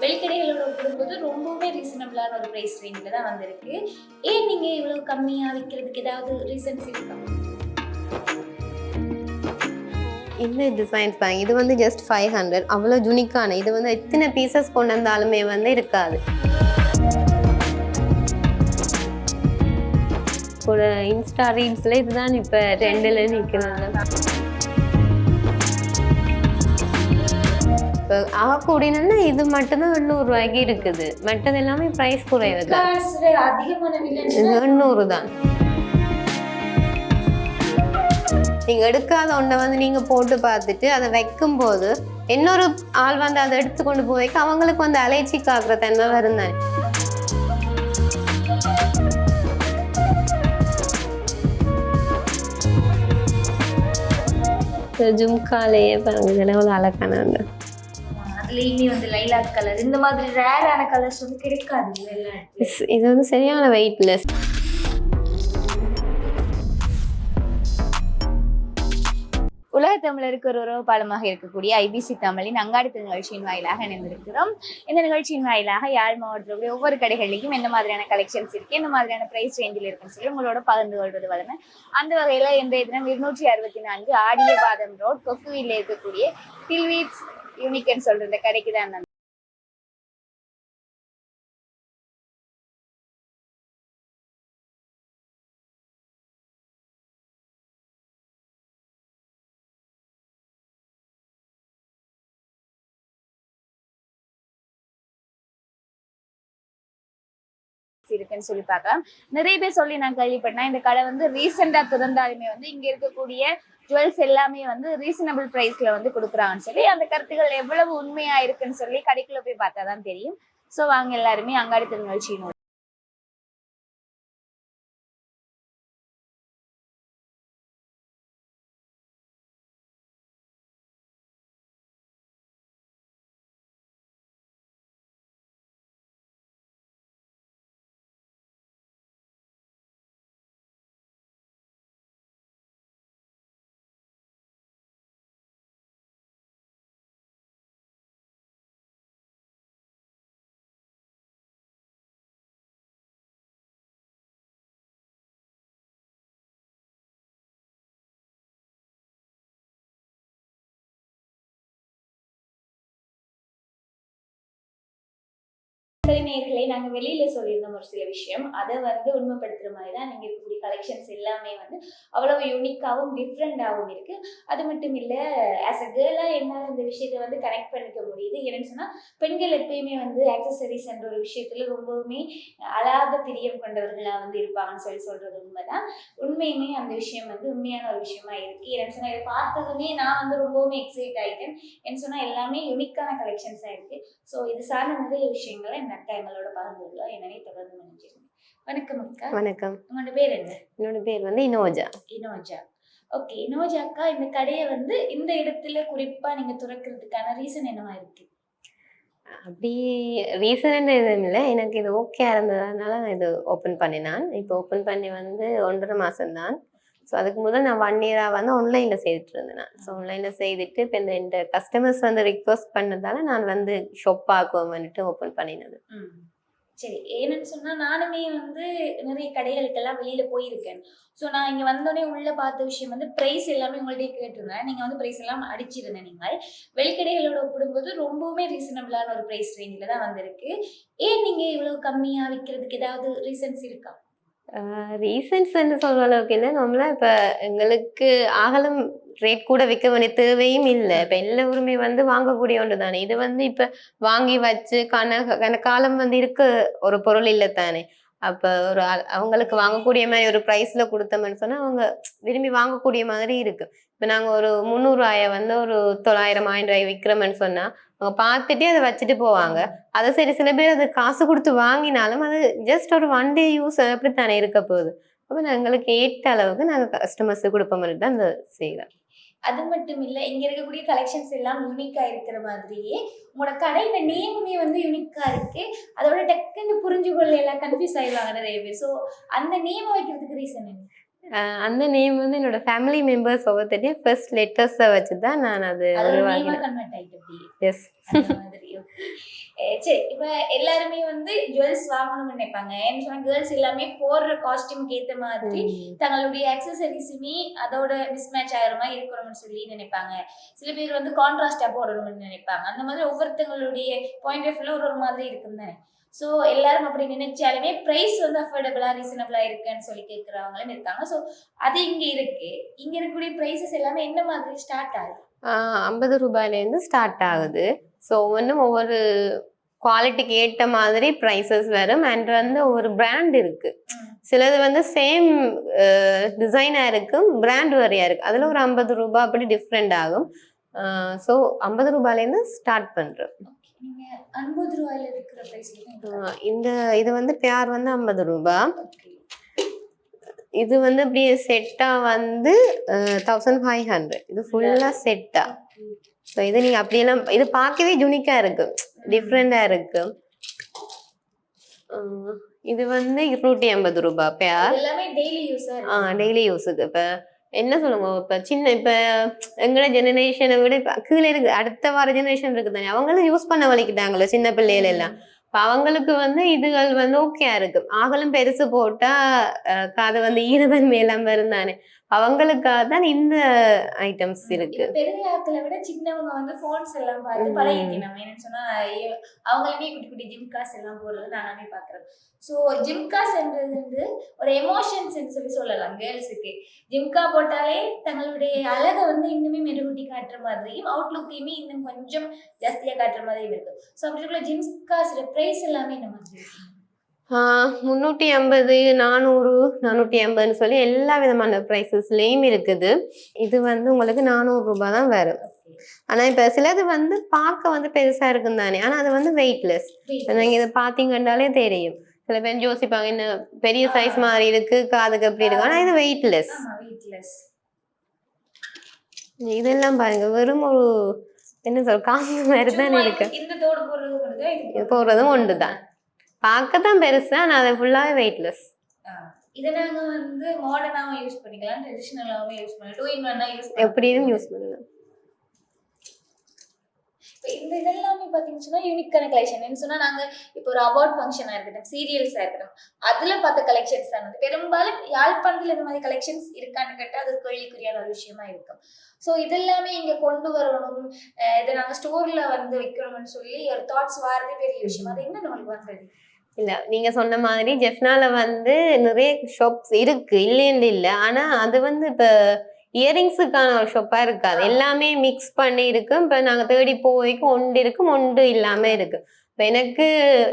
வெளிக்கடைகளோட ஒப்பிடும்போது ரொம்பவுமே ரீசனபிளான ஒரு பிரைஸ் ரேஞ்சில் தான் வந்திருக்கு. ஏன் நீங்க இவ்வளவு கம்மியா விற்கிறதுக்கு ஏதாவது ரீசன்ஸ் இருக்கா? இந்த டிசைன்ஸ் பாருங்க, இது வந்து ஜஸ்ட் 500. அவ்வளோ யூனிக்கான இது வந்து எத்தனை பீசஸ் கொண்டு வந்தாலுமே வந்து இருக்காது. ஒரு இன்ஸ்டா ரீல்ஸ்ல இதுதான் இப்போ ட்ரெண்டில் நிற்கிறது. இப்போ ஆகக்கூடியன்னா இது மட்டும்தான் 800 ரூபாய்க்கு இருக்குது. மற்றது எல்லாமே ப்ரைஸ் குறைவு தான். அதிகமான விலை 800 தான். நீங்கள் எடுக்காத ஒன்றை வந்து நீங்கள் போட்டு பார்த்துட்டு அதை வைக்கும்போது இன்னொரு ஆள் வந்து அதை எடுத்துக்கொண்டு போய் அவங்களுக்கு வந்து அலைச்சி காக்குற தன்மை வருந்தானே. ஜும்காலேயே பாருங்க, இதெல்லாம் ஒரு அழகான அதுலேயுமே வந்து லைலாக் கலர் இந்த மாதிரி ரேரான கலர்ஸ் வந்து கிடைக்காது. இது வந்து சரியான வெயிட்லெஸ். உலக தமிழருக்கு ஒரு உறவு பாலமாக இருக்கக்கூடிய ஐபிசி தமிழின் அங்காடி நிகழ்ச்சியின் வாயிலாக இணைந்திருக்கிறோம். இந்த நிகழ்ச்சியின் வாயிலாக யாழ் மாவட்டத்தில் ஒவ்வொரு கடைகளிலும் எந்த மாதிரியான கலெக்ஷன்ஸ் இருக்கு, எந்த மாதிரியான பிரைஸ் ரேஞ்சில் இருக்குன்னு சொல்லி உங்களோட பகிர்ந்து கொள்வது வளமை. அந்த வகையில இன்றைய தினம் 264 ஆடியபாதம் ரோட் கொக்குவில இருக்கக்கூடிய டில்வீட்ஸ் யூனிக்னு சொல்ற இந்த கடைக்கு தான் இருக்குன்னு சொல்லி பார்க்கலாம். நிறைய பேர் சொல்லி நான் கேள்விப்பட்டேன், இந்த கடை வந்து ரீசெண்டா திறந்தாலுமே வந்து இங்க இருக்கக்கூடிய ஜுவல்ஸ் எல்லாமே வந்து ரீசனபிள் பிரைஸ்ல வந்து கொடுக்குறாங்கன்னு சொல்லி அந்த கருத்துக்கள் எவ்வளவு உண்மையா இருக்குன்னு சொல்லி கடைக்குள்ள போய் பார்த்தாதான் தெரியும். சோ வாங்க எல்லாருமே அங்காடி நிகழ்ச்சியின் நேர்களை நாங்க வெளியில சொல்லியிருந்தோம் ஒரு சில விஷயம். அதை வந்து உண்மைப்படுத்துற மாதிரி தான் நீங்க இருக்கக்கூடிய கலெக்ஷன்ஸ் எல்லாமே வந்து அவ்வளவு யூனிக்காவும் டிஃப்ரெண்டாகவும் இருக்கு. அது மட்டும் இல்ல, ஆஸ் அ கேர்ளா என்னால இந்த விஷயத்தை வந்து கனெக்ட் பண்ணிக்க முடியுது. என்னன்னு சொன்னா, பெண்கள் எப்பயுமே வந்து ஆக்சசரிஸ் என்ற ஒரு விஷயத்துல ரொம்பவுமே அழாத பிரியம் கொண்டவர்களா வந்து இருப்பாங்கன்னு சொல்லி சொல்றது உண்மைதான். உண்மையுமே அந்த விஷயம் வந்து உண்மையான ஒரு விஷயமா இருக்கு. என்னன்னு சொன்னா, இதை பார்த்ததுமே நான் வந்து ரொம்பவுமே எக்ஸைட் ஆயிட்டேன். என்ன சொன்னா எல்லாமே யூனிக்கான கலெக்ஷன்ஸா இருக்கு. ஸோ இது சார்ந்த நிறைய விஷயங்களை இந்த அக்கா எங்களோட பகிர்ந்துள்ளோம். என்னை தொடர்ந்து நினைச்சிருங்க. வணக்கம் அக்கா. வணக்கம். உங்களோட பேர் என்ன? என்னோட பேர் வந்து இனோஜா. இனோஜா. ஓகே இனோஜா அக்கா, இந்த கடையை வந்து இந்த இடத்துல குறிப்பா நீங்க துறக்கிறதுக்கான ரீசன் என்னவா இருக்கு? அப்படி ரீசன் எதுவும் இல்லை, எனக்கு இது ஓகே இருந்ததுனால நான் இது ஓப்பன் பண்ணினான். இப்போ ஓப்பன் பண்ணி வந்து 1.5 மாதம்தான். ஸோ அதுக்கு முதல் நான் 1 இயராக வந்து ஆன்லைனில் செய்துட்டு இருந்தேன். நான் ஸோ ஆன்லைனில் செய்துட்டு இப்போ இந்த கஸ்டமர்ஸ் வந்து ரிக்வஸ்ட் பண்ணதால நான் வந்து ஷாப் ஆக்குவோம்னுட்டு ஓப்பன் பண்ணினது. சரி, ஏன்னு சொன்னா நானுமே வந்து நிறைய கடைகளுக்கெல்லாம் வெளியில போயிருக்கேன். ஸோ நான் இங்க வந்தோடனே உள்ள பார்த்த விஷயம் வந்து பிரைஸ் எல்லாமே உங்கள்கிட்ட கேட்டிருந்தேன். நீங்க வந்து பிரைஸ் எல்லாம் அடிச்சிருந்தேன். நீங்கள் வெளிக்கடைகளோட ஒப்பிடும்போது ரொம்பவுமே ரீசனபிளான ஒரு பிரைஸ் ரேஞ்சில் தான் வந்திருக்கு. ஏன் நீங்க இவ்வளவு கம்மியா விற்கிறதுக்கு ஏதாவது ரீசன்ஸ் இருக்கா? ரீசன்ஸ் சொல்ற அளவுக்கு இல்லை. நம்மளாம் இப்போ எங்களுக்கு ஆகலம் ரேட் கூட விற்க வேண்டிய தேவையும் இல்லை. இப்போ எல்லோருமே வந்து வாங்கக்கூடிய ஒன்று தானே. இது வந்து இப்போ வாங்கி வச்சு காலம் வந்து இருக்க ஒரு பொருள் இல்லை தானே. அப்போ ஒரு அவங்களுக்கு வாங்கக்கூடிய மாதிரி ஒரு ப்ரைஸில் கொடுத்தோம்னு சொன்னால் அவங்க விரும்பி வாங்கக்கூடிய மாதிரி இருக்கு. இப்போ நாங்கள் ஒரு 300 ரூபாயை வந்து ஒரு 900 1000 ரூபாய் விற்கிறோம்னு சொன்னால் அவங்க பார்த்துட்டே அதை வச்சுட்டு போவாங்க. அதை சரி சில பேர் அது காசு கொடுத்து வாங்கினாலும் அது ஜஸ்ட் ஒரு 1 டே யூஸ் அப்படித்தானே இருக்க போகுது. அப்போ எங்களுக்கு ஏற்ற அளவுக்கு நாங்கள் கஸ்டமர்ஸுக்கு கொடுப்ப மாதிரி தான் இந்த செய்கிறோம். அது மட்டும் இல்ல, இங்க இருக்கக்கூடிய கலெக்ஷன்ஸ் எல்லாம் யூனிக்கா இருக்கிற மாதிரியே உங்களோட கடையில நேமுமே வந்து யூனிக்கா இருக்கு. அதோட டக்குன்னு புரிஞ்சுக்கொள்ள எல்லாம் கன்ஃபியூஸ் ஆயிடுவாங்க நிறைய பேர். ஸோ அந்த நேம் வைக்கிறதுக்கு ரீசன் என்ன? அந்த நேம் வந்து என்னோட ஃபேமிலி மெம்பர்ஸ் ஒவ்வொருத்தரையும் ஃபர்ஸ்ட் லெட்டர்ஸை வச்சு தான் நான் அது கன்வெர்ட் ஆயிட்டு. எஸ். சரி இப்ப எல்லாருமே வந்து ஜுவல்ஸ் வாங்கணும்னு நினைப்பாங்க. ஏன்னு சொன்னா கேர்ள்ஸ் எல்லாமே போடுற காஸ்டியூமுக்கு ஏத்த மாதிரி தங்களுடைய அக்சசரிஸுமே அதோட மிஸ்மேட்ச் ஆகிற மாதிரி இருக்கணும்னு சொல்லி நினைப்பாங்க. சில பேர் வந்து கான்ட்ராஸ்டா போடணும்னு நினைப்பாங்க. அந்த மாதிரி ஒவ்வொருத்தங்களுடைய பாயிண்ட் ஆஃப் வியூல ஒரு மாதிரி இருக்கும் தானே. ஸோ எல்லாரும் அப்படி நினைச்சாலுமே ப்ரைஸ் வந்து அஃபோர்டபுளா ரீசனபிளா இருக்குன்னு சொல்லி கேட்கறவங்களும் இருக்காங்க. ஸோ அது இங்க இருக்கு. இங்க இருக்கக்கூடிய ப்ரைஸஸ் எல்லாமே என்ன மாதிரி ஸ்டார்ட் ஆகுது? 50 ரூபாயிலேருந்து ஸ்டார்ட் ஆகுது. ஸோ ஒவ்வொன்றும் ஒவ்வொரு குவாலிட்டிக்கு ஏற்ற மாதிரி ப்ரைஸஸ் வரும். அண்ட் வந்து ஒவ்வொரு பிராண்ட் இருக்கு. சிலது வந்து சேம் டிசைனாக இருக்கும், பிராண்ட் வரையா இருக்கு. அதில் ஒரு 50 ரூபாய் அப்படி டிஃப்ரெண்ட் ஆகும். ஸோ 50 ரூபாயிலேருந்து ஸ்டார்ட் பண்ணுறோம். நீங்க 50 ரூபாயில இருக்கிற பிரைஸ்ல இது வந்து பேர் வந்து 50 ரூபாய். இது வந்து அப்படியே செட்டா வந்து 1500. இது ஃபுல்லா செட்டா. ஸோ இது நீங்க அப்படியெல்லாம் இது பார்க்கவே யூனிக்கா இருக்கு, டிஃப்ரெண்டா இருக்கு. இது வந்து 250 ரூபாய் பேர். எல்லாமே டெய்லி யூஸா இருக்கு. டெய்லி யூஸுக்கு. இப்ப என்ன சொல்லுங்க, இப்ப எங்களோட ஜெனரேஷனை விட இப்ப கீழே இருக்கு, அடுத்த வார ஜெனரேஷன் இருக்கு தானே, அவங்களும் யூஸ் பண்ண வலிக்கிட்டாங்களே சின்ன பிள்ளைகள் எல்லாம். அவங்களுக்கு வந்து இதுகள் வந்து ஓகே இருக்கு. ஆகலும் பெருசு போட்டா காது வந்து ஈரதன்மை எல்லாம் இருந்தானே, அவங்களுக்காக தான் இந்த ஐட்டம்ஸ் இருக்கு. பெரிய ஆட்களை விட சின்னவங்க வந்து போன்ஸ் எல்லாம் பார்த்து பழகிக்கணும். என்னன்னு சொன்னா அவங்களுமே குட்டி குட்டி ஜிம்காஸ் எல்லாம் போடுறது நானே பாக்குறேன். ஸோ ஜிம்காஸ்ன்றது வந்து ஒரு எமோஷன்ஸ் சொல்லலாம். கேர்ள்ஸுக்கு ஜிம்கா போட்டாலே தங்களுடைய அழகை வந்து இன்னுமே மெருகூட்டி காட்டுற மாதிரியும் அவுட்லுக்கையுமே இன்னும் கொஞ்சம் ஜாஸ்தியா காட்டுற மாதிரியும் இருக்கு. ஸோ அப்படி இருக்கிற ஜிம்காஸோட பிரைஸ் எல்லாமே என்ன மாதிரி இருக்கு? 350, 400, 450 சொல்லி எல்லா விதமான ப்ரைஸஸ்லயும் இருக்குது. இது வந்து உங்களுக்கு 400 ரூபாய் தான் வரும். ஆனா இப்ப சிலது வந்து பார்க்க வந்து பெருசா இருக்கும் தானே, ஆனா அது வந்து வெயிட்லெஸ். நீங்க இதை பாத்தீங்கன்னாலே தெரியும். சில பேர் யோசிப்பாங்க என்ன பெரிய சைஸ் மாதிரி இருக்கு, காதுக்கு எப்படி இருக்கு, ஆனா இது வெயிட்லெஸ். இதெல்லாம் பாருங்க, வெறும் ஒரு என்ன சொல் காசு மாதிரி தான் இருக்கு. போடுறதும் ஒன்றுதான், பார்க்கத்தான் பெருசா, நான் அதை ஃபுல்லாவே வெயிட்லெஸ். இத நாங்க வந்து மாடர்னாவும் யூஸ் பண்ணிக்கலாம், ட்ரெடிஷனலாவும் யூஸ் பண்ணலாம், 2 in 1 யூஸ் பண்ணலாம், எப்படியும் யூஸ் பண்ணலாம். இந்த இதெல்லாமே பாத்தீங்கன்னா யூனிக்கான கலெக்ஷன். என்ன சொன்னா நாங்க இப்போ ஒரு அவார்ட் ஃபங்க்ஷனா இருக்கட்டும், சீரியல்ஸா இருக்கட்டும், அதுல பார்த்த கலெக்ஷன்ஸ் தான் வந்து பெரும்பாலும் யாழ்ப்பாணத்துல இந்த மாதிரி கலெக்ஷன்ஸ் இருக்கான்னு கேட்டா அது கேள்விக்குறியான ஒரு விஷயமா இருக்கும். ஸோ இதெல்லாமே இங்க கொண்டு வரணும், இதை நாங்க ஸ்டோர்ல வந்து வைக்கணும்னு சொல்லி ஒரு தாட்ஸ் வாரதே பெரிய விஷயம். அது என்ன நம்மளுக்கு வந்தது இல்ல, நீங்க சொன்ன மாதிரி ஜெஃப்னால வந்து நிறைய ஷாப்ஸ் இருக்கு, இல்லைன்னு இல்ல. ஆனா அது வந்து இப்ப இயரிங்ஸுக்கான ஒரு ஷாப்பா இருக்காது, எல்லாமே மிக்ஸ் பண்ணி இருக்கு. இப்ப நாங்க தேடி போய்க்கு ஒன்று இருக்கும், ஒன்று இல்லாம இருக்கு. இப்ப எனக்கு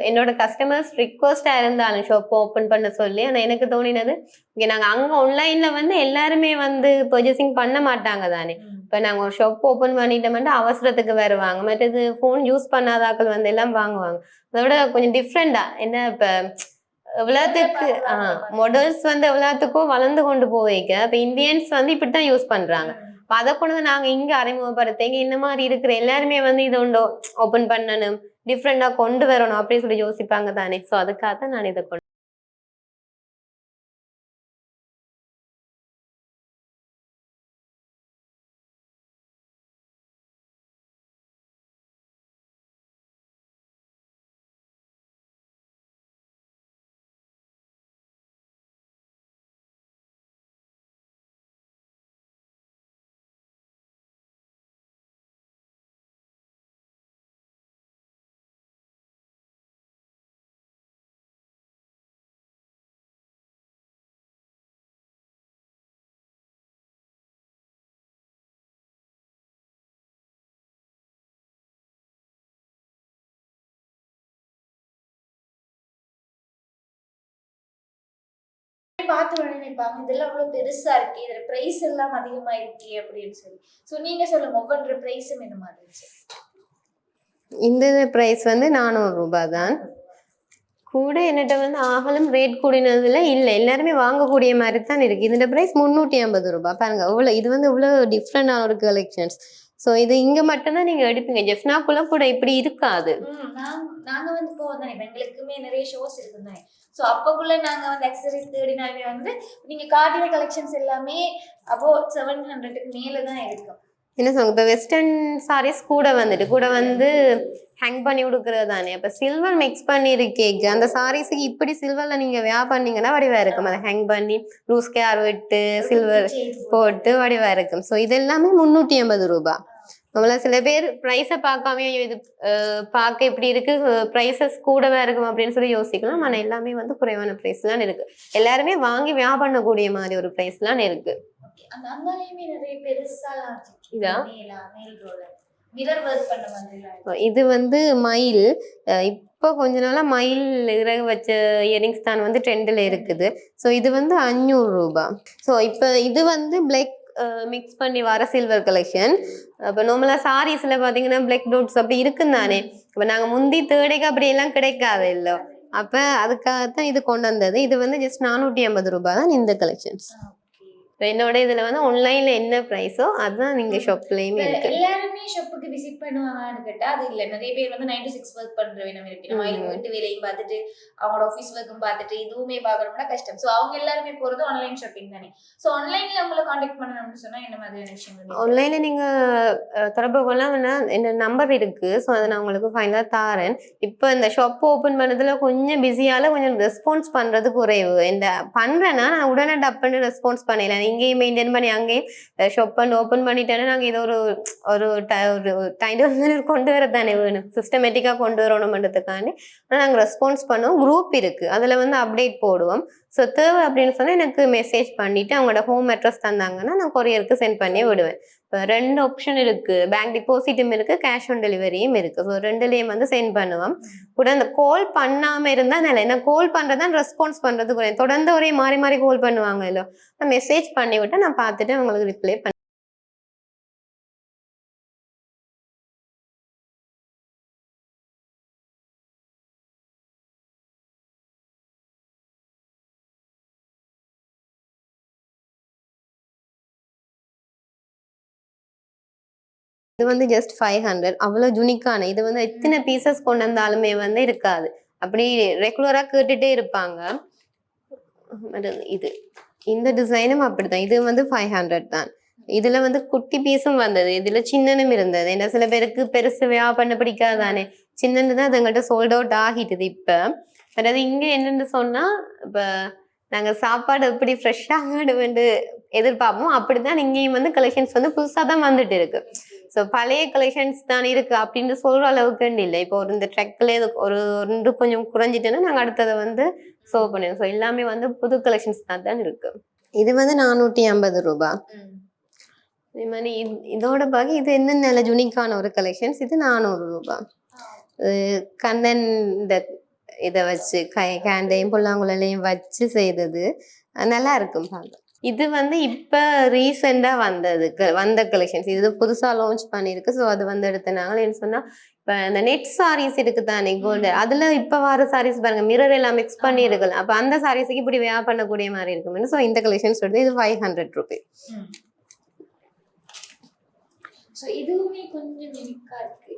என்னோட கஸ்டமர்ஸ் ரிக்வஸ்டா இருந்தாலும் ஷாப் ஓப்பன் பண்ண சொல்லி, ஆனா எனக்கு தோணினது இங்க நாங்க அங்க ஆன்லைன்ல வந்து எல்லாருமே வந்து பர்ச்சேசிங் பண்ண மாட்டாங்க தானே. இப்ப நாங்க ஒரு ஷாப் ஓப்பன் பண்ணிட்டோம்னா அவசரத்துக்கு வருவாங்க, மற்றது போன் யூஸ் பண்ணாதாக்கள் வந்து எல்லாம் வாங்குவாங்க. அதோட கொஞ்சம் டிஃப்ரெண்டா என்ன, இப்ப எவ்வளவுக்கு மாடல்ஸ் வந்து எவ்வளவுக்கும் வளர்ந்து கொண்டு போய்க்க, இப்ப இந்தியன்ஸ் வந்து இப்படித்தான் யூஸ் பண்றாங்க. அதை கொண்டு நாங்க இங்க அறிமுகப்படுத்தீங்க, இந்த மாதிரி இருக்கிற எல்லாருமே வந்து இது ஒன்று ஓபன் பண்ணணும், டிஃப்ரெண்டா கொண்டு வரணும் அப்படின்னு சொல்லி யோசிப்பாங்க தானே. சோ அதுக்காக தான் நான் இதை கொண்டு பார்த்து நினைப்பாங்க இதெல்லாம் அவ்வளவு பெருசா இருக்கு, இதுல பிரைஸ் எல்லாம் அதிகமா இருக்கு அப்படின்னு சொல்லி. சோ நீங்க சொல்லுங்க ஒவ்வொரு பிரைஸும் இந்த மாதிரி இருந்துச்சு. இந்த பிரைஸ் வந்து 400 ரூபாய் தான். கூட என்னட்ட வந்து ஆகலும் ரேட் கூடினதுல இல்ல, எல்லாருமே வாங்கக்கூடிய மாதிரி தான் இருக்கு. இதோட பிரைஸ் 350 ரூபாய். பாருங்க இவ்வளவு, இது வந்து இவ்வளவு டிஃப்ரெண்டான ஒரு கலெக்ஷன்ஸ். சோ இது இங்க மட்டும்தான் நீங்க எடுப்பீங்க, ஜெஃப்னாக்குள்ள கூட இப்படி இருக்காது. நாங்க வந்து இப்போ வந்து எங்களுக்குமே நிறைய ஷோஸ் இருக்குங்க. ஸோ அப்போக்குள்ள நாங்க வந்து அக்சசரிஸ் தேடினாலே வந்து நீங்க காட்டின கலெக்ஷன்ஸ் எல்லாமே அபோவ் 700க்கு மேல தான் இருக்கும். என்ன சொல்லுங்க, இப்போ வெஸ்டர்ன் சாரீஸ் கூட வந்து ஹேங் பண்ணி கொடுக்கறது தானே. அப்போ சில்வர் மிக்ஸ் பண்ணி இருக்கேக்கு அந்த சாரீஸுக்கு இப்படி சில்வர்ல நீங்க வேர் பண்ணீங்கன்னா வடிவா இருக்கும். அதை ஹேங் பண்ணி லூஸ் கேர் விட்டு சில்வர் போட்டு வடிவா இருக்கும். ஸோ இது எல்லாமே 380 ரூபாய். நம்மள சில பேர் ப்ரைஸை பார்க்காம இது பார்க்க இப்படி இருக்கு, ப்ரைஸஸ் கூடவே இருக்கும் அப்படின்னு சொல்லி யோசிக்கலாம். ஆனால் எல்லாமே வந்து குறைவான ப்ரைஸ்லாம் இருக்கு. எல்லாருமே வாங்கி வியாபாரம் பண்ணக்கூடிய மாதிரி ஒரு ப்ரைஸ்லாம் இருக்கு. அந்த அங்காலையுமே நிறைய பெருசா இதா மிரர் ஒர்க் பண்ண மாதிரி. இது வந்து மயில். இப்போ கொஞ்ச நாளா மயில் இறகு வச்ச இயரிங்ஸ் தான் வந்து ட்ரெண்டில் இருக்குது. ஸோ இது வந்து 500 ரூபாய். ஸோ இப்போ இது வந்து பிளாக் மிக்ஸ் பண்ணி வர சில்வர் கலெக்ஷன். இப்போ நார்மலா சாரீஸ்ல பாத்தீங்கன்னா பிளாக் டோட்ஸ் அப்படி இருக்குன்னு தானே. இப்போ நாங்க முந்தி தேடைக்கு அப்படி எல்லாம் கிடைக்காது இல்ல. அப்ப அதுக்காகத்தான் இது கொண்டு வந்தது. இது வந்து ஜஸ்ட் 450 ரூபாய் தான் இந்த கலெக்ஷன்ஸ். என்னோட இதுல வந்து ஆன்லைன்ல என்ன பிரைஸோ அதுதான் நீங்க ஷாப்லயுமே இருக்கு. எல்லாருமே ஷாப்புக்கு விசிட் பண்ணுவாங்கன்னு கேட்டா அது இல்ல. நிறைய பேர் வந்து 9 to 6 ஒர்க் பண்ற வேணும் இருக்கு. நம்ம வீட்டு வேலையும் பார்த்துட்டு அவங்களோட ஆஃபீஸ் ஒர்க்கும் பார்த்துட்டு இதுவுமே பார்க்கணும்னா கஷ்டம். ஸோ அவங்க எல்லாருமே போறது ஆன்லைன் ஷாப்பிங் தானே. ஸோ ஆன்லைன்ல உங்களை கான்டாக்ட் பண்ணணும்னு சொன்னா என்ன மாதிரியான விஷயங்கள்? ஆன்லைன்ல நீங்க தொடர்பு கொள்ளணும்னா என்ன நம்பர் இருக்கு. ஸோ அதை நான் உங்களுக்கு ஃபைனலா தாரேன். இப்போ இந்த ஷாப் ஓப்பன் பண்ணதுல கொஞ்சம் பிஸியால கொஞ்சம் ரெஸ்பான்ஸ் பண்றது குறைவு. இந்த பண்றேன்னா நான் உடனே டப்புன்னு ரெஸ்பான்ஸ் பண்ணல. இங்கேயும் மெயின்டைன் பண்ணி அங்கேயும் ஷாப் பண்ணி ஓப்பன் பண்ணிட்டேன்னா நாங்கள் இதை ஒரு டைம் கொண்டு வர தானே வேணும். சிஸ்டமேட்டிக்காக கொண்டு வரணும்ன்றதுக்காண்டி ஆனால் நாங்கள் ரெஸ்பான்ஸ் பண்ணுவோம். குரூப் இருக்கு, அதில் வந்து அப்டேட் போடுவோம். ஸோ தேவை அப்படின்னு சொன்னால் எனக்கு மெசேஜ் பண்ணிட்டு அவங்களோட ஹோம் அட்ரஸ் தந்தாங்கன்னா நான் கொரியருக்கு சென்ட் பண்ணி விடுவேன். இப்போ 2 ஆப்ஷன் இருக்கு. பேங்க் டிபாசிட்டும் இருக்கு, கேஷ் ஆன் டெலிவரியும் இருக்கு. ஸோ 2லேயும் வந்து சென்ட் பண்ணுவோம். கூட அந்த கால் பண்ணாம இருந்தா நல்ல. ஏன்னா கால் பண்றதான் ரெஸ்பான்ஸ் பண்றது கூட தொடர்ந்து ஒரே மாறி மாறி கால் பண்ணுவாங்க இல்ல. நான் மெசேஜ் பண்ணி விட்டு நான் பார்த்துட்டு அவங்களுக்கு ரிப்ளை பண்ண. இது வந்து ஜஸ்ட் 500. அவ்வளோ யூனிக்கான இது வந்து எத்தனை பீசஸ் கொண்டு வந்தாலுமே வந்து இருக்காது. அப்படி ரெகுலரா கேட்டுட்டே இருப்பாங்க. இது இந்த டிசைனும் அப்படித்தான். இது வந்து 500 தான். இதுல வந்து குட்டி பீஸும் வந்தது, இதுல சின்னனும் இருந்தது. ஏன்னா சில பேருக்கு பெருசு பண்ண பிடிக்காதானே. சின்னன்னு தான் அது எங்கள்கிட்ட சோல்ட் அவுட் ஆகிட்டுது இப்ப. அதாவது இங்க என்னன்னு சொன்னா இப்ப நாங்க சாப்பாடு எப்படி ஃப்ரெஷ்ஷாக வேண்டு எதிர்பார்ப்போம் அப்படித்தான் இங்கேயும் வந்து கலெக்ஷன்ஸ் வந்து புதுசா தான் வந்துட்டு இருக்கு. ஸோ பழைய கலெக்ஷன்ஸ் தான் இருக்கு அப்படின்னு சொல்ற அளவுக்கு இல்லை. இப்போ ஒரு இந்த ட்ரெக்ல ஒரு கொஞ்சம் குறைஞ்சிட்டுன்னா நாங்கள் அடுத்ததை வந்து சர்வ் பண்ணுவோம். ஸோ எல்லாமே வந்து புது கலெக்ஷன்ஸ் தான் இருக்கு. இது வந்து 450 ரூபாய். இதே மாதிரி இதோட பாக்கி இது என்ன நல்ல யூனிக்கான ஒரு கலெக்ஷன்ஸ். இது 400 ரூபாய். கண்ணன் இந்த இதை வச்சு கேண்டையும் புல்லாங்குழலையும் வச்சு செய்தது நல்லா இருக்கும் பார்க்க. இது வந்து இப்ப ரீசெண்டா வந்த கலெக்ஷன்ஸ். இது புதுசா லான்ச் பண்ணிருக்கு. ஸோ அது வந்து எடுத்தனாங்க. என்ன சொன்னா இப்ப இந்த நெட் சாரீஸ் இருக்கு தானே கோல்டு, அதுல இப்ப வர சாரீஸ் பாருங்க மிரர் எல்லாம் மிக்ஸ் பண்ணி இருக்குல்ல. அப்ப அந்த சாரீஸுக்கு இப்படி வேர் பண்ணக்கூடிய மாதிரி இருக்கும். ஸோ இந்த கலெக்ஷன்ஸ் எடுத்து இது 500 ரூபாய். ஸோ இதுவுமே கொஞ்சம் யூனிக்கா இருக்கு.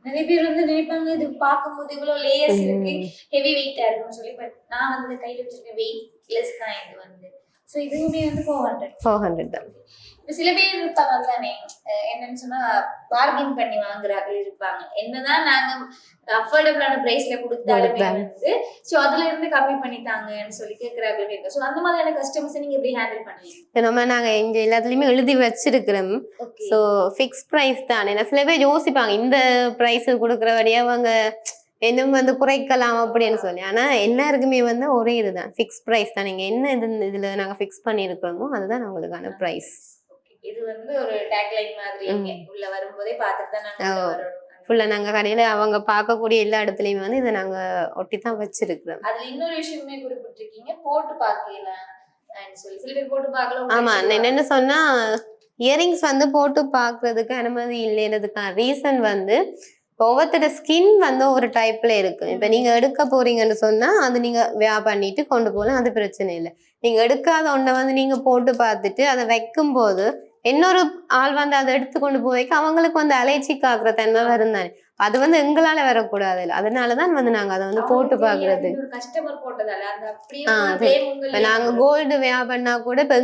நிறைய பேர் வந்து நினைப்பாங்க இது பார்க்கும்போது இவ்வளவு லேயர்ஸ் இருக்கு, ஹெவி வெயிட்டா இருக்குன்னு சொல்லி. பட் நான் வந்து கையில வச்சிருக்க வெயிட்லெஸ் தான் இது வந்து. ஸோ இதுவுமே வந்து 400 தான். இப்போ சில பேர் இருப்பாங்க தானே, என்னன்னு சொன்னா பார்கெயின் பண்ணி வாங்குறார்கள் இருப்பாங்க. என்னதான் நாங்க அஃபோர்டபுளான பிரைஸ்ல கொடுத்தாலுமே வந்து ஸோ அதுல இருந்து கம்மி பண்ணித்தாங்கன்னு சொல்லி கேட்கறார்கள் இருக்கு. ஸோ அந்த மாதிரியான கஸ்டமர்ஸ் நீங்க எப்படி ஹேண்டில் பண்ணுவீங்க? நம்ம நாங்க எங்க எல்லாத்துலயுமே எழுதி வச்சிருக்கிறோம். ஸோ ஃபிக்ஸ் பிரைஸ் தான். ஏன்னா சில பேர் யோசிப்பாங்க இந்த பிரைஸ் கொடுக்குறபடியா அவங்க இன்னும் வந்து குறைக்கலாம் அப்படின்னு சொல்லி. ஆனா எல்லாருக்குமே வந்து ஒரே இதுதான், ஃபிக்ஸ் பிரைஸ் தான். நீங்க என்ன இதுல நாங்க ஃபிக்ஸ் பண்ணிருக்கிறோமோ அதுதான் உங்களுக்கான பிரைஸ். இது வந்து ஒரு டேக்லைன் மாதிரி உள்ள வரும்போதே பார்த்துட்டு தான் நாங்க ஃபுல்லா நாங்க கடையில அவங்க பார்க்கக்கூடிய எல்லா இடத்துலயுமே வந்து இதை நாங்க ஒட்டி தான் வச்சிருக்கிறோம். அதுல இன்னொரு விஷயமே குறிப்பிட்டிருக்கீங்க, போட்டு பார்க்கலாம் சொல்லி. சில பேர் போட்டு பார்க்கலாம். ஆமா, என்னன்னு சொன்னா இயரிங்ஸ் வந்து போட்டு பாக்குறதுக்கு அனுமதி இல்லைன்றதுக்கான ரீசன் வந்து ஒவ்வொருத்தோட ஸ்கின் வந்து ஒரு டைப்ல இருக்கு. இப்ப நீங்க எடுக்க போறீங்கன்னு சொன்னா அது நீங்க வேர் பண்ணிட்டு கொண்டு போகலாம், அது பிரச்சனை இல்லை. நீங்க எடுக்காத ஒன்றை வந்து நீங்க போட்டு பார்த்துட்டு அதை வைக்கும் போது இன்னொரு ஆள் வந்து அதை எடுத்து கொண்டு போய்க்கு அவங்களுக்கு வந்து அலைச்சிக்கு ஆகுற தன்மை வருந்தானே. அது வந்து எங்களால வரக்கூடாது. அதனாலதான் வந்து நாங்க அதை வந்து போட்டு பாக்குறது. கஸ்டமர் போட்டதால அந்த அப்படியே சரி. இப்ப நாங்க கோல்டு வேர் பண்ணா கூட இப்ப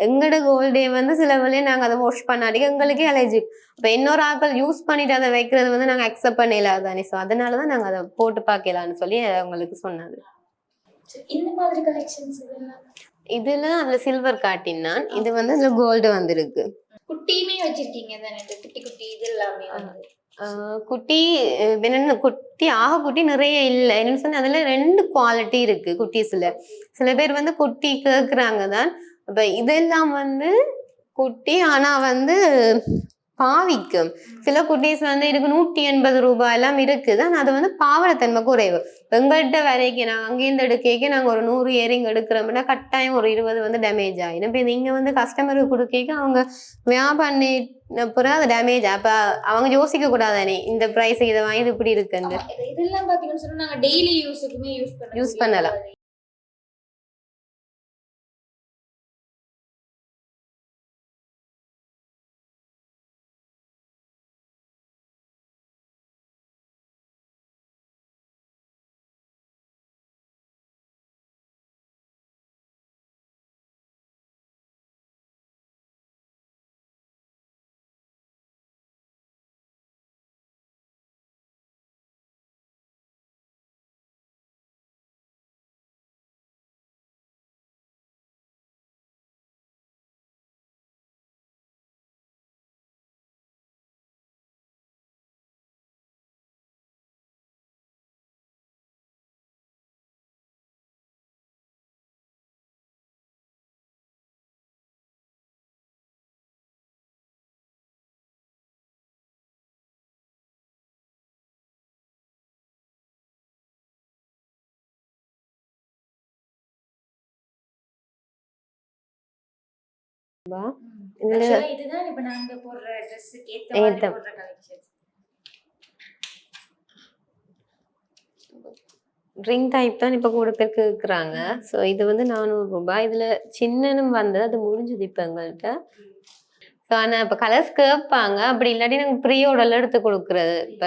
எங்கட கோல்டே வந்து சில வேலையை நாங்க அதை வாஷ் பண்ணாடிக்கு எங்களுக்கே அலர்ஜி. இப்ப இன்னொரு ஆட்கள் யூஸ் பண்ணிட்டு அதை வைக்கிறது வந்து நாங்க அக்செப்ட் பண்ணல தானே. ஸோ அதனாலதான் நாங்க அதை போட்டு பார்க்கலான்னு சொல்லி அவங்களுக்கு சொன்னது. இந்த மாதிரி கலெக்ஷன்ஸ் இதுல அதுல சில்வர் காட்டினான், இது வந்து இதுல கோல்டு வந்திருக்கு. குட்டியுமே வச்சிருக்கீங்க தானே, இந்த குட்டி குட்டி இது எல்லாமே வந்து குட்டி என்னன்னு குட்டி குட்டி நிறைய இல்லை. என்னன்னு சொன்னா அதுல 2 குவாலிட்டி இருக்கு குட்டீஸ்ல. சில பேர் வந்து குட்டி கேக்குறாங்க தான். அப்ப இதெல்லாம் வந்து குட்டி, ஆனா வந்து பாவிக்கும். சில குட்டீஸ் வந்து இருக்கு 180 ரூபாய் எல்லாம் இருக்குது. ஆனா அது வந்து பாவனத்தன்மை குறைவு. எங்கள்கிட்ட வரைக்கும் நாங்கள் அங்கேருந்து எடுக்க நாங்கள் ஒரு 100 இயரிங் எடுக்கிறோம்னா கட்டாயம் ஒரு 20 வந்து டேமேஜ் ஆகிடும். இப்போ நீங்க வந்து கஸ்டமருக்கு கொடுக்க அவங்க பண்ணி அப்புறம் அது டேமேஜ். அப்ப அவங்க யோசிக்க கூடாதானே இந்த பிரைஸ் இதை வாங்கி இது இப்படி இருக்குன்னு. இதெல்லாம் பாத்தீங்கன்னு சொன்னா நாங்க டெய்லி யூஸ்க்குமே யூஸ் பண்ணலாம். இதுதான் இப்ப நாங்க போடுற ட்ரெஸ்ஸுக்கு ஏத்த மாதிரி போடுற கலெக்ஷன்ஸ். ரிங் டைப் தான் இப்ப கூட பேருக்கு இருக்கிறாங்க. ஸோ இது வந்து 400 ரூபாய். இதுல சின்னனும் வந்து அது முடிஞ்சது இப்ப எங்கள்கிட்ட. ஸோ ஆனா இப்ப கலர்ஸ் கேட்பாங்க. அப்படி இல்லாட்டி நாங்க ப்ரீ ஆர்டர்ல எடுத்து கொடுக்குறது. இப்ப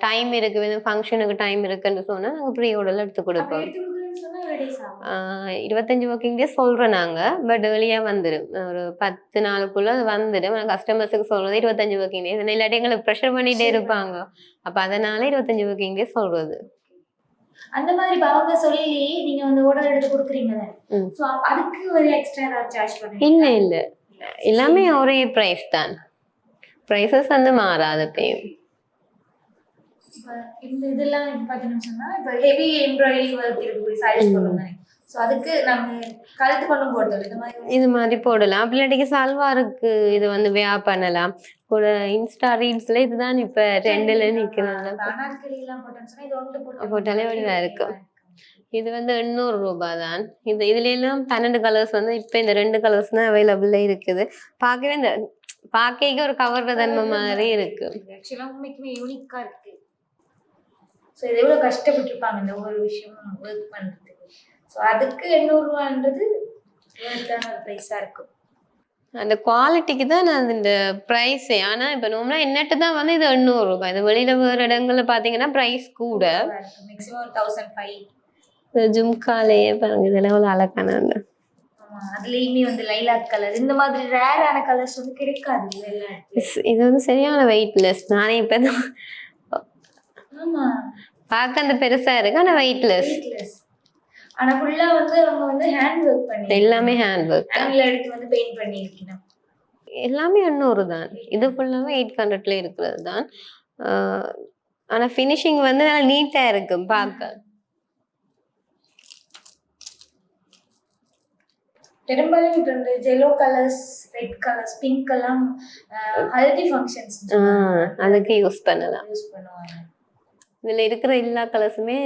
டைம் இருக்கு, ஃபங்க்ஷனுக்கு டைம் இருக்குன்னு சொன்னா நாங்க ப்ரீ ஆர்டர்ல எடுத்து கொடுப்போம். 25 ஒர்க்கிங் டேஸ் சொல்றோம் நாங்க. பட் வெளியே வந்துடும், ஒரு 10 நாளுக்குள்ள வந்துடும். கஸ்டமர்ஸுக்கு சொல்றது 25 ஒர்க்கிங் டேஸ். இல்லாட்டி எங்களுக்கு ப்ரெஷர் பண்ணிட்டே இருப்பாங்க. அப்ப அதனால 25 ஒர்க்கிங் டேஸ் சொல்றது. அந்த மாதிரி அவங்க சொல்லி நீங்க வந்து ஆர்டர் எடுத்து கொடுக்குறீங்கல்ல, சோ அதுக்கு ஒரு எக்ஸ்ட்ரா சார்ஜ் பண்ணுவீங்க? இல்ல எல்லாமே ஒரே பிரைஸ் தான். பிரைசஸ் வந்து மாறாது. இந்த இதெல்லாம் பாத்தீங்கன்னு சொன்னா இப்ப ஹெவி எம்ப்ராய்டரி ஒர்க் இருக்கு சாரீஸ் போடுறாங்க. சோ அதுக்கு நம்ம கழுத்து பண்ண போடுறது இது மாதிரி போடலாம். அப்படியே சல்வாருக்கு இது வந்து வேர் பண்ணலாம். கூட இன்ஸ்டா ரீல்ஸ்ல இதுதான் இப்ப ட்ரெண்ட்ல நிக்கிறது. அனார்கலி எல்லாம் போட்டோம்னு சொன்னா இது ஒன்று போட்டாலே வடிவா இருக்கும். இது வந்து 800 ரூபாய் தான். இதுல எல்லாம் 12 கலர்ஸ் வந்து இப்ப இந்த 2 கலர்ஸ் தான் அவைலபிள்ல இருக்குது. பார்க்கவே இந்த பாக்கைக்கு ஒரு கவர்ற தன்மை மாதிரி இருக்கு. ஆக்சுவலா உண்மைக்குமே யூனிக்கா இருக்கு. ஸோ இது எவ்வளோ கஷ்டப்பட்டுருப்பாங்க இந்த ஒவ்வொரு விஷயமும் ஒர்க் பண்ணுறதுக்கு. ஸோ அதுக்கு 800 ரூபான்றது ஒரு ப்ரைஸாக இருக்கும். அந்த குவாலிட்டிக்கு தான் நான் இந்த ப்ரைஸே. ஆனால் இப்போ நார்மலாக என்னட்டு தான் வந்து இது 800 ரூபாய். இது வெளியில் வேறு இடங்களில் பார்த்தீங்கன்னா ப்ரைஸ் கூட மேக்ஸிமம் 1500. ஜும்காலேயே பாருங்க, இதெல்லாம் ஒரு அழகான. அதுலயுமே வந்து லைலாக் கலர் இந்த மாதிரி ரேரான கலர்ஸ் வந்து கிடைக்காது. இது வந்து சரியான வெயிட்லெஸ். நானே இப்பதான் பார்க்க அந்த பெருசா இருக்கு, ஆனா வெயிட்லெஸ். ஆனா ஃபுல்லா வந்து அவங்க வந்து ஹேண்ட் வொர்க் பண்ணி, எல்லாமே ஹேண்ட் வொர்க். ஹேண்ட்ல எடுத்து வந்து பெயிண்ட் பண்ணி இருக்கணும். எல்லாமே 800 தான். இது ஃபுல்லாவே 800ல இருக்கிறது தான். ஆனா ஃபினிஷிங் வந்து நல்லா நீட்டா இருக்கு பார்க்க. பெரும்பாலும் இப்போ இந்த yellow colours, red colours, pink எல்லாம் ஹல்தி ஃபங்க்ஷன்ஸ் அதுக்கு யூஸ் பண்ணலாம். யூஸ் பண்ணுவாங்க. இதுல இருக்கிற எல்லா கலர்ஸுமே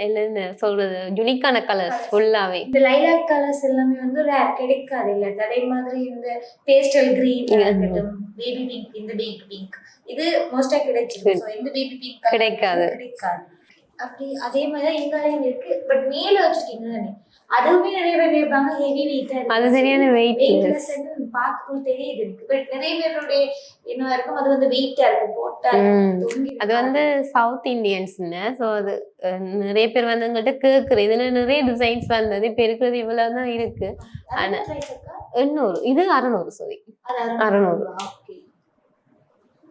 என்ன சொல்றது யூனிக்கான கலர்ஸ் ஃபுல்லாவே. இந்த லைலாக் கலர்ஸ் எல்லாமே வந்து ரேர் கிடைக்காது. இல்ல அதே மாதிரி இந்த பேஸ்டல் கிரீன் இருக்கட்டும், பேபி பிங்க், இந்த பேபி பிங்க் இது மோஸ்டா கிடைச்சிடும். சோ இந்த பேபி பிங்க் கிடைக்காது. அப்படி அதே மாதிரி இங்கேயும் இருக்கு. பட் மேல வச்சிருக்கீங்க தானே, அதுவுமே நிறைய பேர் கேட்பாங்க ஹெவி வெயிட்டா அது சரியான வெயிட்லெஸ். பார்க்கும்போது தெரியுது எனக்கு. பட் நிறைய பேருடைய என்ன இருக்கும், அது வந்து வெயிட்டா இருக்கும் போட்டா அது வந்து சவுத் இந்தியன்ஸ்னு. ஸோ அது நிறைய பேர் வந்து எங்கள்கிட்ட கேட்குற இதுல நிறைய டிசைன்ஸ் வந்தது. இப்போ இருக்கிறது இவ்வளவுதான் இருக்கு. ஆனா 800, இது 600. சாரி, 600.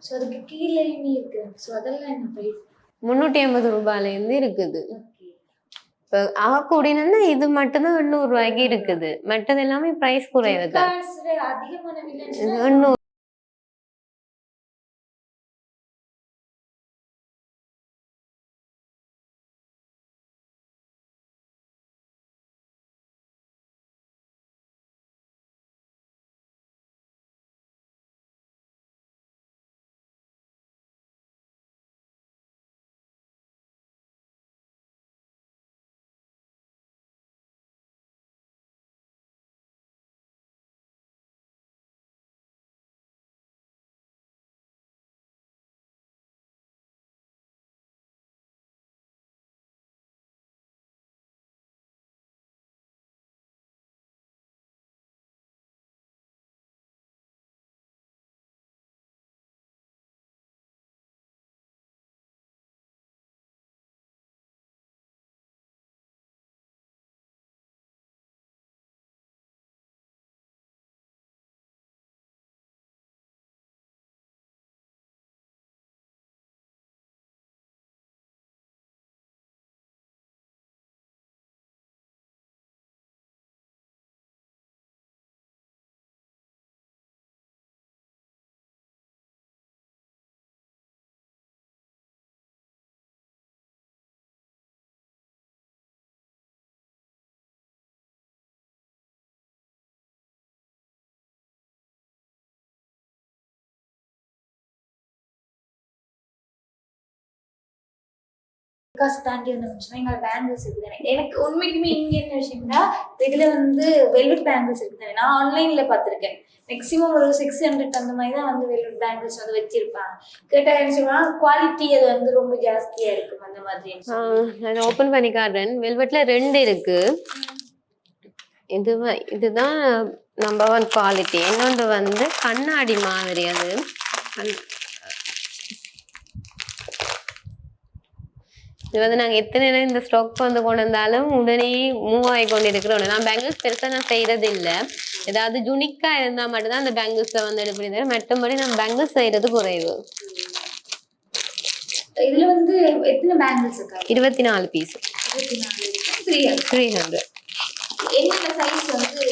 ஸோ அதுக்கு கீழேயுமே இருக்கு. ஸோ அதெல்லாம் என்ன பிரைஸ்? 350 ரூபாயிலேருந்து இருக்குது. இப்போ ஆகக்கூடியன்னா இது மட்டும்தான் 800 ரூபாய்க்கு இருக்குது. மற்றது எல்லாமே பிரைஸ் குறைவு தான். அதிகமான விலை 800. காசு தாண்டி வந்து எங்களோட பேங்கிள்ஸ் இருக்குதானே. எனக்கு உண்மைக்குமே இங்க என்ன விஷயம்னா, இதுல வந்து வெல்வெட் பேங்கிள்ஸ் இருக்குதானே. நான் ஆன்லைன்ல பார்த்திருக்கேன். மேக்ஸிமம் ஒரு 600 அந்த மாதிரி தான் வந்து வெல்வெட் பேங்கிள்ஸ் வந்து வச்சிருப்பாங்க. கேட்டா என்ன சொல்லுவாங்க, குவாலிட்டி அது வந்து ரொம்ப ஜாஸ்தியா இருக்கும் அந்த மாதிரி. நான் ஓபன் பண்ணி காட்டுறேன். வெல்வெட்ல 2 இருக்கு. இதுதான் நம்பர் 1 குவாலிட்டி. இன்னொன்று வந்து கண்ணாடி மாதிரி. அது இது வந்து நாங்கள் எத்தனை நேரம் இந்த ஸ்டாக் வந்து கொண்டு வந்தாலும் உடனே மூவ் ஆகி கொண்டு இருக்கிறோம். நான் பேங்கிள்ஸ் பெருசாக நான் செய்யறது இல்லை. ஏதாவது யுனிக்கா இருந்தால் மட்டும்தான் அந்த பேங்கிள்ஸை வந்து எடுப்பது. மற்றபடி நான் பேங்கிள்ஸ் செய்யறது குறைவு. இதுல வந்து எத்தனை பேங்கிள்ஸ் இருக்கா? 24 பீஸ். 300. என்னென்ன சைஸ் வந்து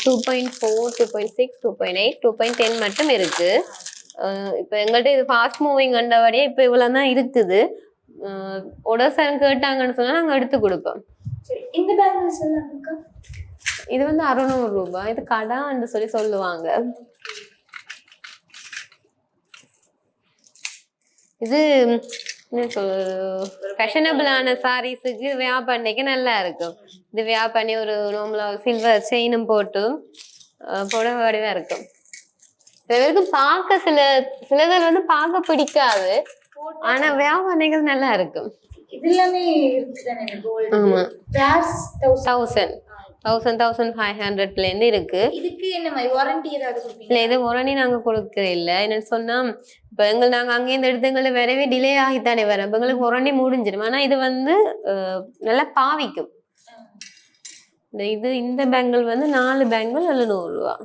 2.4, 2.6, 2.8, 2.10 மட்டும் இருக்கு. இப்போ எங்கள்கிட்ட இது ஃபாஸ்ட் மூவிங் கண்டபடியே இப்போ இவ்வளோ தான் இருக்குது. ஒடோசன் கேட்டாங்கன்னு சொன்னா நாங்கள் எடுத்து கொடுப்போம். இந்த பேங்கிள்ஸ் எல்லாம் இது வந்து 600 ரூபாய். இது கடான்னு சொல்லி சொல்லுவாங்க. இது ஃபேஷனபிளான சாரீஸுக்கு வியா பண்ணிக்க நல்லா இருக்கும். இது வியா பண்ணி ஒரு நார்மலா சில்வர் செயினும் போட்டு போட வடிவா இருக்கும். சில பேருக்கு பார்க்க சிலர்கள் வந்து பார்க்க பிடிக்காது. ஆனா வியா பண்ணிக்கிறது நல்லா இருக்கும். இதெல்லாமே இருக்குதானே கோல்ட். ஆமா. பிரைஸ் 1500ல இருந்து இருக்கு. இதுக்கு என்ன மாதிரி வாரண்டி ஏதாவது கொடுப்பீங்க? இல்ல, இது வாரண்டி நாங்க கொடுக்கற இல்ல. என்னன்னு சொன்னா இப்ப நாங்க அங்கேருந்து எடுத்தவங்கள வரவே டிலே ஆகித்தானே வரோம். இப்ப எங்களுக்கு வாரண்டி முடிஞ்சிடும். ஆனா இது வந்து நல்லா பாவிக்கும். இந்த பேங்கிள் வந்து 4 பேங்கிள் 700 ரூபா.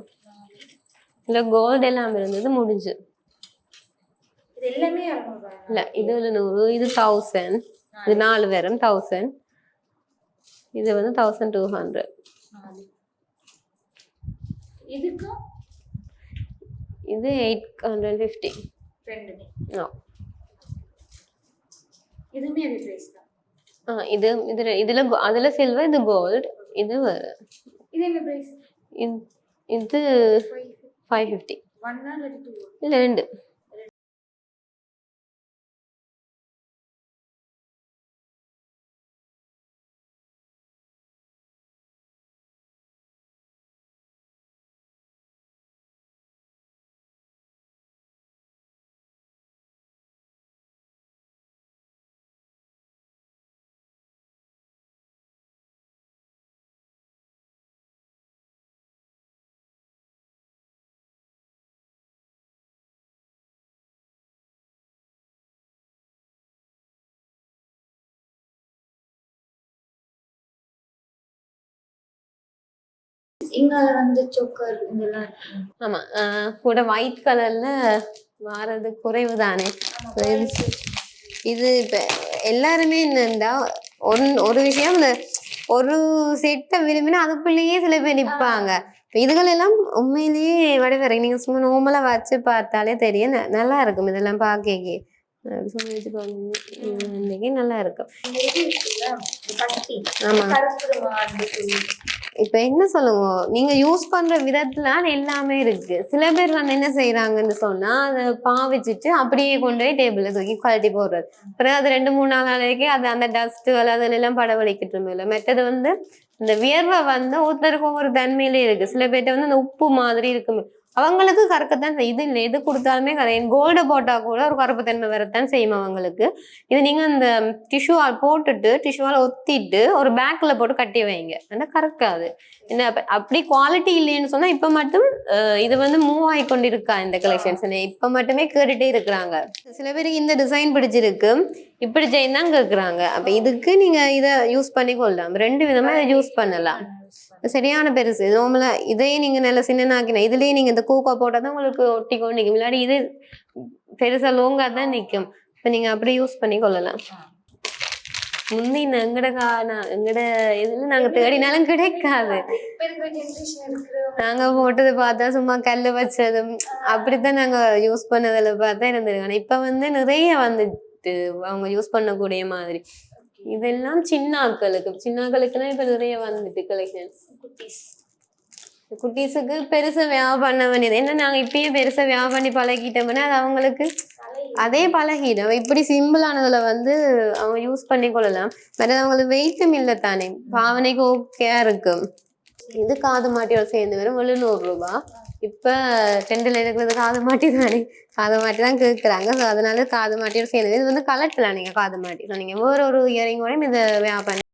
இல்ல கோல்டு எல்லாம் இருந்தது முடிஞ்சு. இது எல்லாமே இல்ல, இது 700, இது 1000, இது 4 வெறும் 1000, இது வந்து 1200. இதுக்கு இது 850. ரெண்டுமே இதுமே அதே பிரைஸ் தான். இதுல அதுல சில்வர், இது கோல்ட், இது வேற. இது என்ன பிரைஸ்? இது 550. 1 ஆர் 2? இல்ல 2. இங்க வந்து சோக்கர் இதெல்லாம் இருக்கு. ஆமா கூட ஒயிட் கலர்ல வாரது குறைவு தானே. இது இப்ப எல்லாருமே என்னண்டா ஒரு விஷயம் இந்த ஒரு செட்டை விரும்பினா அதுக்குள்ளேயே சில பேர் நிற்பாங்க. இதுகள் எல்லாம் உண்மையிலேயே வடிவரை நீங்க சும்மா நோமலா வச்சு பார்த்தாலே தெரியும் நல்லா இருக்கும். இதெல்லாம் பார்க்க சும்மா வச்சு பாருங்க நல்லா இருக்கும். ஆமா இப்ப என்ன சொல்லுங்க நீங்க யூஸ் பண்ற விதத்துல எல்லாமே இருக்கு. சில பேர் வந்து என்ன செய்யறாங்கன்னு சொன்னா அதை பாவிச்சுட்டு அப்படியே கொண்டு போய் டேபிள்ல தூக்கி குவாலிட்டி போடுறது. அப்புறம் அது 2-3 நாளைக்கு அது அந்த டஸ்ட் அதுல எல்லாம் படவழிக்கிட்டு இல்லை. மற்றது வந்து இந்த வியர்வை வந்து ஒருத்தருக்கு ஒவ்வொரு தன்மையிலே இருக்கு. சில பேர்ட்ட வந்து அந்த உப்பு மாதிரி இருக்குமே அவங்களுக்கு கறக்கத்தான் இது இல்லை. எது கொடுத்தாலுமே கோல்டை போட்டா கூட ஒரு கருப்பு தன்மை வரத்தான் செய்யும் அவங்களுக்கு. இது நீங்க அந்த டிஷ்யூவால் போட்டுட்டு டிஷ்யூவால் ஒத்திட்டு ஒரு பேக்ல போட்டு கட்டி வைங்க. ஆனா கறக்காது. என்ன அப்படி குவாலிட்டி இல்லைன்னு சொன்னா இப்ப மட்டும் இது வந்து மூவ் ஆகி கொண்டிருக்கா இந்த கலெக்ஷன்ஸ். இப்ப மட்டுமே கேட்டுட்டே இருக்கிறாங்க. சில பேருக்கு இந்த டிசைன் பிடிச்சிருக்கு இப்படி செயின் தான் கேட்குறாங்க. அப்ப இதுக்கு நீங்க இதை யூஸ் பண்ணி கொள்ளலாம். 2 விதமா இதை யூஸ் பண்ணலாம். சரியான பெருசு நார்மலா இதையே நீங்க நல்ல சின்னனாக்கினா இதுலயே நீங்க இந்த கூக்கா போட்டாதான் உங்களுக்கு ஒட்டி கொண்டு நிற்கும். இல்லாட்டி இது பெருசா லோங்கா தான் நிற்கும். இப்ப நீங்க அப்படி யூஸ் பண்ணி கொள்ளலாம். முந்தி எங்கட இதுல நாங்க தேடினாலும் கிடைக்காது. நாங்க போட்டது பார்த்தா சும்மா கல்லு வச்சது அப்படித்தான் நாங்க யூஸ் பண்ணதுல பார்த்தா இருந்திருக்காங்க. இப்ப வந்து நிறைய வந்துட்டு அவங்க யூஸ் பண்ணக்கூடிய மாதிரி. இதெல்லாம் சின்ன ஆட்களுக்குலாம் இப்ப நிறைய வந்துட்டு கலெக்ஷன்ஸ். குட்டீஸுக்கு பெருசா வியாபாரம் பண்ண வேண்டியது என்ன நாங்க இப்பயே பெருசா வியாபாரம் பண்ணி பழகிட்டோம்னா அது அவங்களுக்கு அதே பழகிடும். இப்படி சிம்பிளானதுல வந்து அவங்க யூஸ் பண்ணி கொள்ளலாம். வேற அவங்களுக்கு வெயிட்டும் இல்லை தானே. பாவனைக்கு ஓகேயா இருக்கும். இது காது மாட்டியோட சேர்ந்து வரும் 700 ரூபாய். இப்ப டெண்டில் இருக்கிறது காது மாட்டி தானே. காது மாட்டி தான் கேட்குறாங்க. ஸோ அதனால காது மாட்டியோட சேர்ந்து இது வந்து கலட்டலாம் நீங்க காது மாட்டி. ஸோ நீங்க வேற ஒரு இயரிங்கோடையும் இதை வியாபாரம்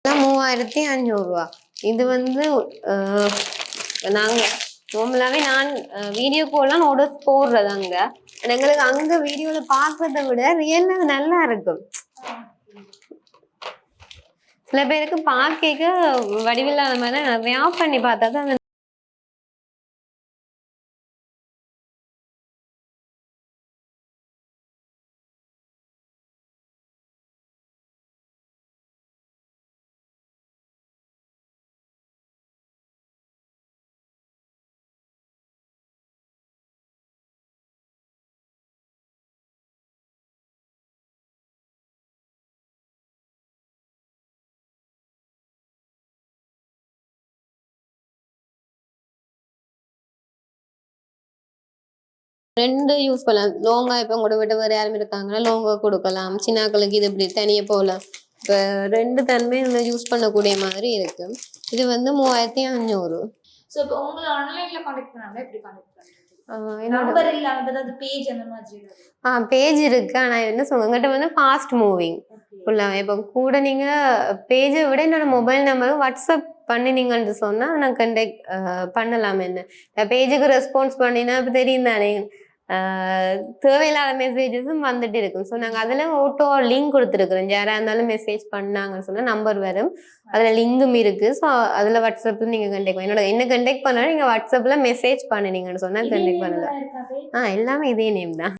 தான் 3500 ரூபாய். இது வந்து நாங்க நார்மலாவே நான் வீடியோ போலாம் ஆர்டர்ஸ் போடுறது அங்க. எங்களுக்கு அங்க வீடியோல பாக்குறதை விட ரியல்ல நல்லா இருக்கும். சில பேருக்கு பார்க்க வடிவில்லாத மாதிரி வியாப் பண்ணி பார்த்தா தான் ரெண்டு யூஸ் பண்ணலாம். லோங்கா இப்போ உங்களோட விட்டு வேறு யாரும் இருக்காங்கன்னா லோங்கா கொடுக்கலாம். சின்னாக்களுக்கு இது இப்படி தனியாக போகலாம். இப்போ 2 தன்மை யூஸ் பண்ணக்கூடிய மாதிரி இருக்கு. இது வந்து 3500. ஸோ இப்போ உங்களை ஆன்லைன்ல கான்டாக்ட் பண்ணாம எப்படி கான்டாக்ட் பண்றது? நம்பர் இல்லாம அதாவது பேஜ் அந்த மாதிரி பேஜ் இருக்கு. ஆனா என்ன சொல்லுங்க எங்கிட்ட வந்து ஃபாஸ்ட் மூவிங் ஃபுல்லாக. இப்போ கூட நீங்க பேஜை விட என்னோட மொபைல் நம்பரும் வாட்ஸ்அப் பண்ணினீங்கன்னு சொன்னா நான் கண்டெக்ட் பண்ணலாம். என்ன பேஜுக்கு ரெஸ்பான்ஸ் பண்ணினா இப்போ தெரியும் தானே தேவையில்லாத மெசேஜஸும் வந்துட்டு இருக்கும். ஸோ நாங்கள் அதில் ஓட்டோ லிங்க் கொடுத்துருக்குறோம். யாராக இருந்தாலும் மெசேஜ் பண்ணாங்கன்னு சொன்னால் நம்பர் வரும். அதில் லிங்கும் இருக்குது. ஸோ அதில் வாட்ஸ்அப்பில் நீங்கள் கண்டெக்ட் பண்ணி என்ன கண்டெக்ட் பண்ணாலும் நீங்கள் வாட்ஸ்அப்பில் மெசேஜ் பண்ணினீங்கன்னு சொன்னால் கண்டெக்ட் பண்ணலாம். எல்லாமே இதே நேம் தான்.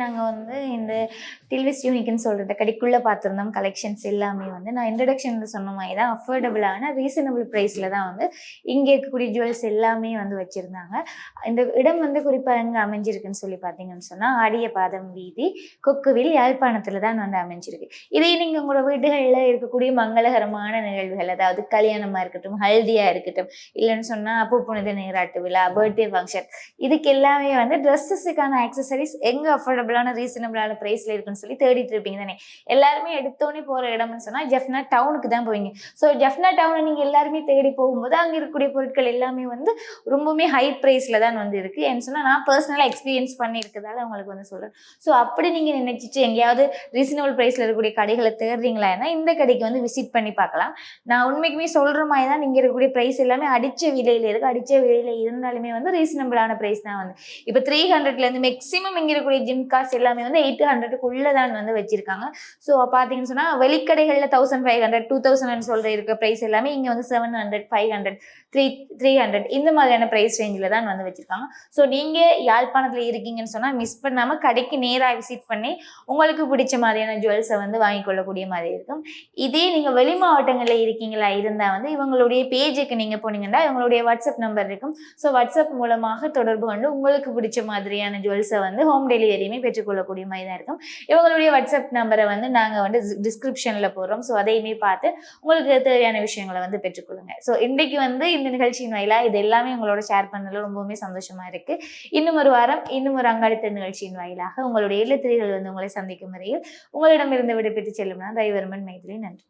நாங்கள் வந்து இந்த டில்விஸ் யூனிக்னு சொல்கிற கடைக்குள்ளே பார்த்துருந்தோம். கலெக்ஷன்ஸ் எல்லாமே வந்து நான் இன்ட்ரடக்ஷனில் சொன்ன மாதிரி தான் அஃபோர்டபுளான ரீசனபிள் ப்ரைஸில் தான் வந்து இங்கே இருக்கக்கூடிய ஜுவல்ஸ் எல்லாமே வந்து வச்சுருந்தாங்க. இந்த இடம் வந்து குறிப்பாக எங்கே அமைஞ்சிருக்குன்னு சொல்லி பார்த்தீங்கன்னு சொன்னால் ஆடியபாதம் வீதி, கொக்குவில், யாழ்ப்பாணத்தில் தான் வந்து அமைஞ்சிருக்கு. இதே நீங்கள் உங்களோட வீடுகளில் இருக்கக்கூடிய மங்களகரமான நிகழ்வுகள், அதாவது கல்யாணமாக இருக்கட்டும், ஹல்தியாக இருக்கட்டும், இல்லைன்னு சொன்னால் அப்போ புனித நீராட்டு விழா, பர்த்டே ஃபங்க்ஷன், இதுக்கு எல்லாமே வந்து ட்ரெஸ்ஸஸுக்கான ஆக்சசரிஸ் எங்கே அஃபோர்டபுளான ரீசனபிளான ப்ரைஸில் இருக்குன்னு சொல்லி தேடிட்டு இருப்பீங்க தானே. எல்லாருமே எடுத்தோன்னே போகிற இடம்னு சொன்னால் ஜெஃப்னா டவுனுக்கு தான் போவீங்க. ஸோ ஜெஃப்னா டவுனை நீங்கள் எல்லாருமே தேடி போகும்போது அங்கே இருக்கக்கூடிய பொருட்கள் எல்லாமே வந்து ரொம்பவுமே ஹை ப்ரைஸில் தான் வந்து இருக்குது. ஏன்னு சொன்னால் நான் பர்சனலாக எக்ஸ்பீரியன்ஸ் பண்ணியிருக்கிறதால உங்களுக்கு வந்து சொல்கிறேன். ஸோ அப்படி நீங்கள் நினைச்சிட்டு எங்கேயாவது ரீசனபிள் ப்ரைஸில் இருக்கக்கூடிய கடைகளை தேடுறீங்களா, இந்த கடைக்கு வந்து விசிட் பண்ணி பார்க்கலாம். நான் உண்மைக்குமே சொல்கிற மாதிரி தான் நீங்கள் இருக்கக்கூடிய ப்ரைஸ் எல்லாமே அடித்த விலையில் இருக்குது. அடித்த விலையில் இருந்தாலுமே வந்து ரீசனபிளான ப்ரைஸ் தான் வந்து இப்போ 300லேருந்து மேக்ஸிமம் இங்கே இருக்கக்கூடிய ஜிம் காசு எல்லாமே வந்து 800க்குள்ளே தான் வந்து வச்சிருக்காங்க. ஸோ பார்த்தீங்கன்னு சொன்னால் வெளிக்கடைகளில் 1500, 2000 சொல்கிற இருக்க ப்ரைஸ் எல்லாமே இங்கே வந்து 700, 500, 300 இந்த மாதிரியான ப்ரைஸ் ரேஞ்சில் தான் வந்து வச்சுருக்காங்க. ஸோ நீங்கள் யாழ்ப்பாணத்தில் இருக்கீங்கன்னு சொன்னால் மிஸ் பண்ணாமல் கடைக்கு நேராக விசிட் பண்ணி உங்களுக்கு பிடிச்ச மாதிரியான ஜுவல்ஸை வந்து வாங்கிக்கொள்ளக்கூடிய மாதிரி இருக்கும். இதே நீங்கள் வெளி மாவட்டங்களில் இருக்கீங்களா இருந்தால் வந்து இவங்களுடைய பேஜுக்கு நீங்கள் போனீங்கன்னா இவங்களுடைய வாட்ஸ்அப் நம்பர் இருக்கும். ஸோ வாட்ஸ்அப் மூலமாக தொடர்பு கொண்டு உங்களுக்கு பிடிச்ச மாதிரியான ஜுவல்ஸை வந்து ஹோம் டெலிவரியுமே பெற்றுக்கொள்ளக்கூடிய மாதிரி தான் இருக்கும். இவங்களுடைய வாட்ஸ்அப் நம்பரை வந்து நாங்கள் வந்து டிஸ்கிரிப்ஷனில் போடுறோம். ஸோ அதையுமே பார்த்து உங்களுக்கு தேவையான விஷயங்களை வந்து பெற்றுக்கொள்ளுங்க. ஸோ இன்றைக்கு வந்து இந்த நிகழ்ச்சியின் வாயிலாக இது எல்லாமே உங்களோட ஷேர் பண்ணல ரொம்பவுமே சந்தோஷமாக இருக்குது. இன்னும் ஒரு வாரம் இன்னும் ஒரு அங்காடித்த நிகழ்ச்சியின் வாயிலாக உங்களுடைய இல்லத்திரிகள் வந்து உங்களை சந்திக்கும் வரையில் உங்களிடமிருந்து விடைபெற்று செல்லும் நான் தைவர்மன் மைத்ரி. நன்றி.